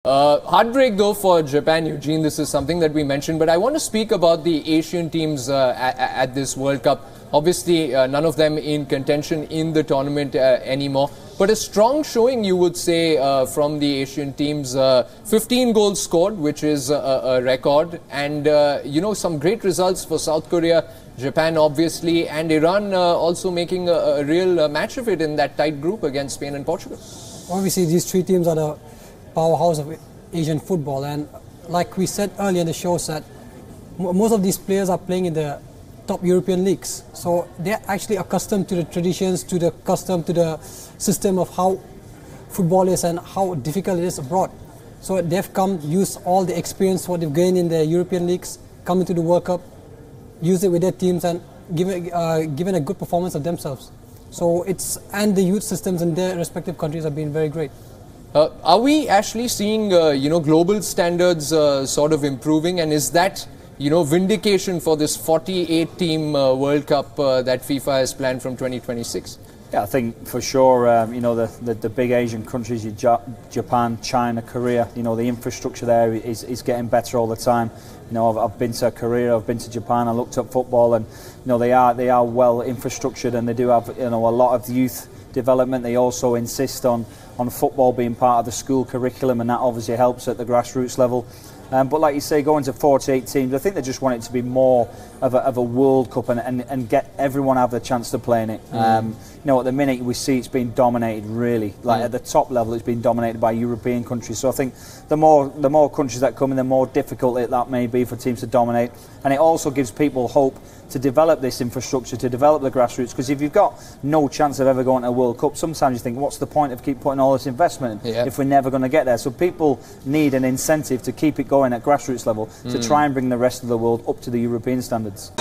Heartbreak though for Japan, Eugene. This is something that we mentioned, but I want to speak about the Asian teams at this World Cup. Obviously, none of them in contention in the tournament anymore. But a strong showing, you would say, from the Asian teams. 15 goals scored, which is a record. And, you know, some great results for South Korea, Japan, obviously, and Iran also making a real match of it in that tight group against Spain and Portugal. Obviously, these three teams are the powerhouse of Asian football. And like we said earlier in the shows, that most of these players are playing in the top European leagues, so they're actually accustomed to the traditions, to the custom, to the system of how football is and how difficult it is abroad. So they've come, use all the experience what they've gained in the European leagues, come into the World Cup, use it with their teams and given a good performance of themselves. So and the youth systems in their respective countries have been very great. Are we actually seeing you know, global standards sort of improving, and is that, you know, vindication for this 48-team World Cup that FIFA has planned from 2026? Yeah, I think for sure, you know, the big Asian countries, Japan, China, Korea, you know, the infrastructure there is getting better all the time. You know, I've been to Korea, I've been to Japan, I looked up football, and you know, they are well infrastructured, and they do have, you know, a lot of youth development. They also insist on football being part of the school curriculum, and that obviously helps at the grassroots level. But like you say, going to 48 teams, I think they just want it to be more of a World Cup and get everyone have the chance to play in it. You know, at the minute we see it's been dominated really, like at the top level it's been dominated by European countries. So I think the more countries that come in, the more difficult that may be for teams to dominate. And it also gives people hope to develop this infrastructure, to develop the grassroots, because if you've got no chance of ever going to a World Cup, sometimes you think, what's the point of keep putting all this investment in if we're never going to get there? So people need an incentive to keep it going at grassroots level to try and bring the rest of the world up to the European standards.